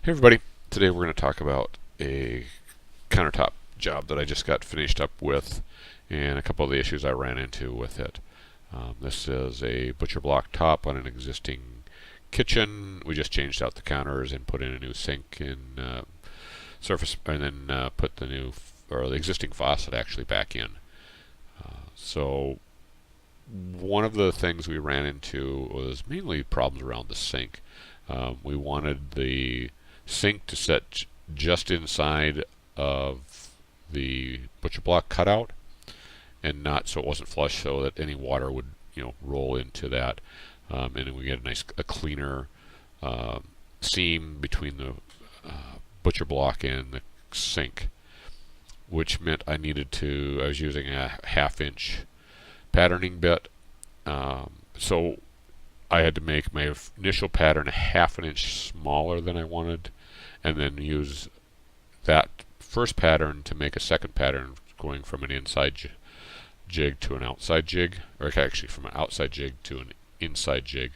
Hey everybody, today we're going to talk about a countertop job that I just got finished up with and a couple of the issues I ran into with it. This is a butcher block top on an existing kitchen. We just changed out the counters and put in a new sink and surface, and then put the existing faucet actually back in. So one of the things we ran into was mainly problems around the sink. We wanted the sink to set just inside of the butcher block cutout and not so it wasn't flush, so that any water would roll into that, and then we get a cleaner seam between the butcher block and the sink, which meant I was using a 1/2 inch patterning bit, so I had to make my initial pattern 1/2 inch smaller than I wanted, and then use that first pattern to make a second pattern going from an inside jig to an outside jig, or actually from an outside jig to an inside jig,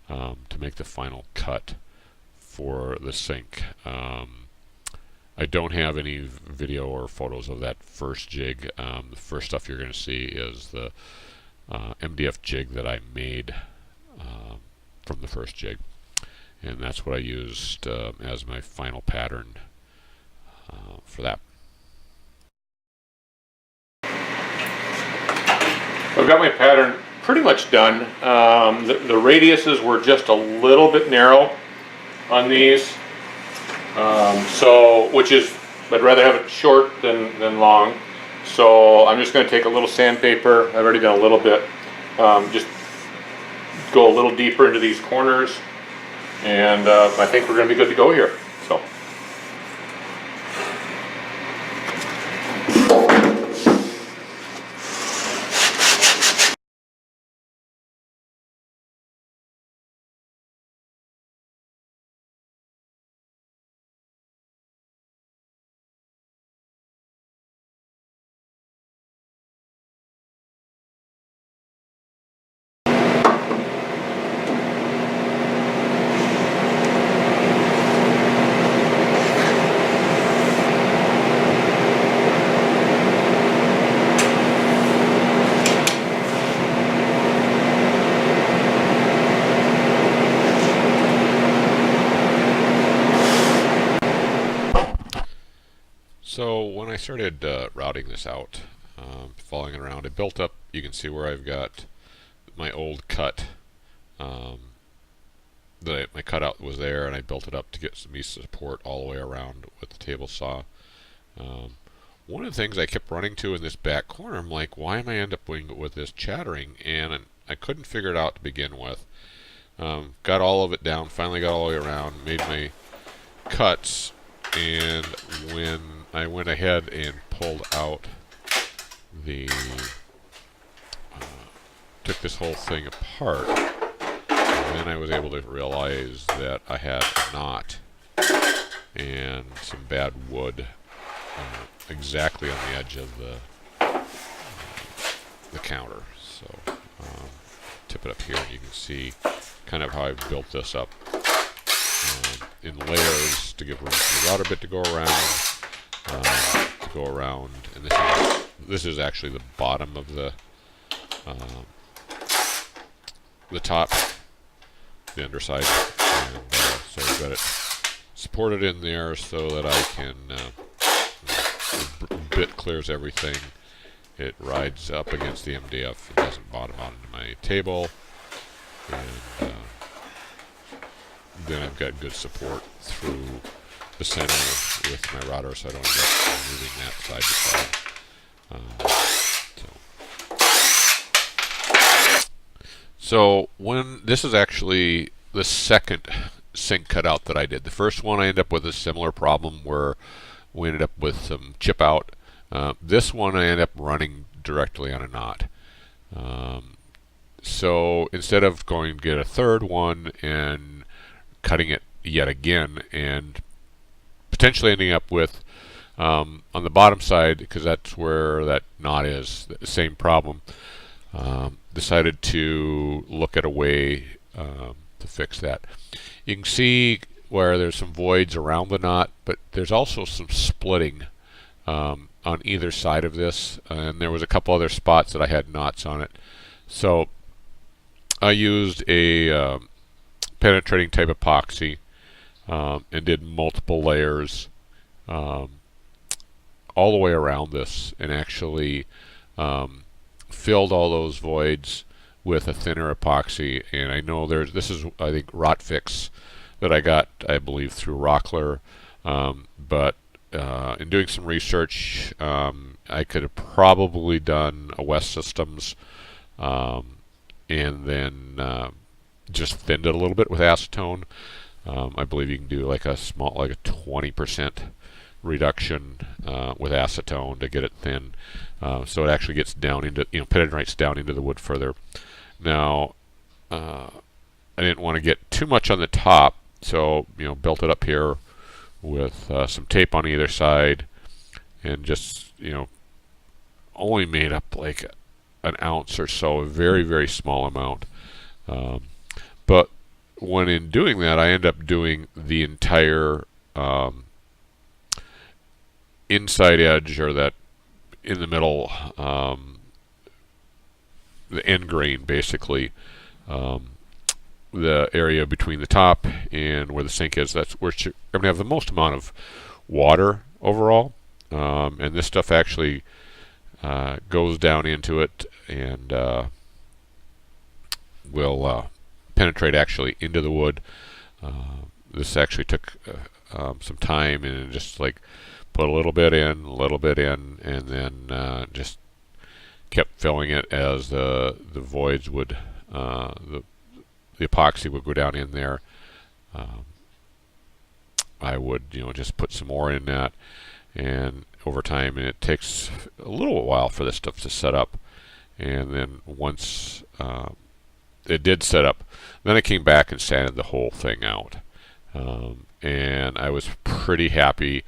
to make the final cut for the sink. I don't have any video or photos of that first jig. The first stuff you're going to see is the MDF jig that I made from the first jig, and that's what I used as my final pattern for that. I've got my pattern pretty much done. The radiuses were just a little bit narrow on these, I'd rather have it short than long. So I'm just going to take a little sandpaper. I've already done a little bit. Just go a little deeper into these corners, and I think we're going to be good to go here. So. So when I started routing this out, following it around, it built up. You can see where I've got my old cut. My cutout was there, and I built it up to get some easy support all the way around with the table saw. One of the things I kept running to in this back corner, I'm like, why am I end up with this chattering? And I couldn't figure it out to begin with. Got all of it down, finally got all the way around, made my cuts, and when I went ahead and pulled out took this whole thing apart, and then I was able to realize that I had a knot and some bad wood exactly on the edge of the counter. So tip it up here, and you can see kind of how I built this up in layers to give room for the router bit to go around, and this is actually the bottom of the top, the underside, and so I've got it supported in there so that I can the bit clears everything. It rides up against the MDF. It doesn't bottom out into my table, and then I've got good support through the center with my router, so I don't end up moving that side to side. So when this is actually the second sink cutout that I did. The first one I ended up with a similar problem where we ended up with some chip out. This one I ended up running directly on a knot. So instead of going to get a third one and cutting it yet again and potentially ending up with on the bottom side, because that's where that knot is, the same problem, decided to look at a way to fix that. You can see where there's some voids around the knot, but there's also some splitting on either side of this, and there was a couple other spots that I had knots on it. So I used a penetrating type epoxy and did multiple layers all the way around this, and actually filled all those voids with a thinner epoxy. And I know this is, I think, Rot Fix that I got, I believe, through Rockler, but in doing some research, I could have probably done a West Systems and then just thinned it a little bit with acetone. I believe you can do like a 20% reduction with acetone to get it thin, so it actually gets down into, penetrates down into the wood further. Now, I didn't want to get too much on the top, so built it up here with some tape on either side, and just only made up like an ounce or so, a very, very small amount. But when in doing that, I end up doing the entire inside edge, or that in the middle, the end grain, basically, the area between the top and where the sink is. That's where I'm going to have the most amount of water overall, and this stuff actually goes down into it and will penetrate actually into the wood. This actually took some time, and just like put a little bit in, and then just kept filling it as the voids would, the epoxy would go down in there. I would just put some more in that, and over time, and it takes a little while for this stuff to set up. And then once it did set up, then I came back and sanded the whole thing out, and I was pretty happy,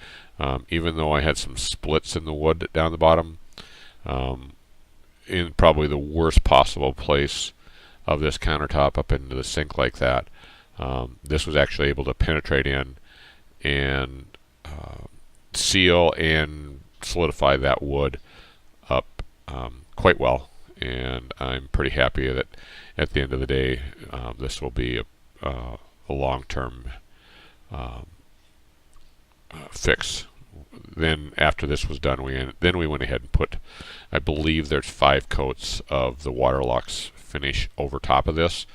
even though I had some splits in the wood down the bottom, in probably the worst possible place of this countertop up into the sink like that. This was actually able to penetrate in and seal and solidify that wood up quite well, and I'm pretty happy that at the end of the day, this will be a long-term fix. Then after this was done, we went ahead and put, I believe there's 5 coats of the Waterlux finish over top of this,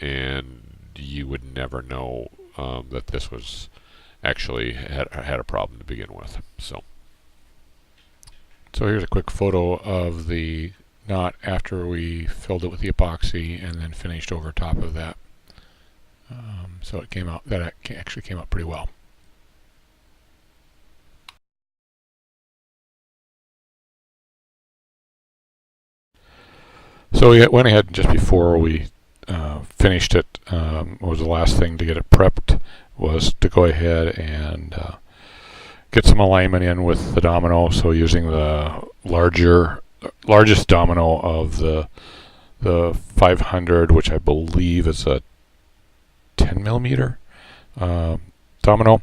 and you would never know that this was actually had a problem to begin with. So here's a quick photo of the knot after we filled it with the epoxy and then finished over top of that. So it came out, that actually came out pretty well. So we went ahead just before we finished it. What was the last thing to get it prepped was to go ahead and get some alignment in with the domino. So using the largest domino of the 500, which I believe is a 10 millimeter domino,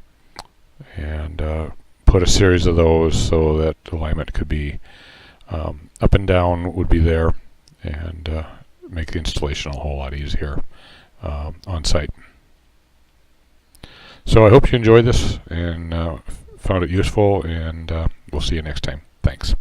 and put a series of those so that alignment could be up and down would be there, and make the installation a whole lot easier on site. So I hope you enjoyed this and found it useful, and we'll see you next time. Thanks.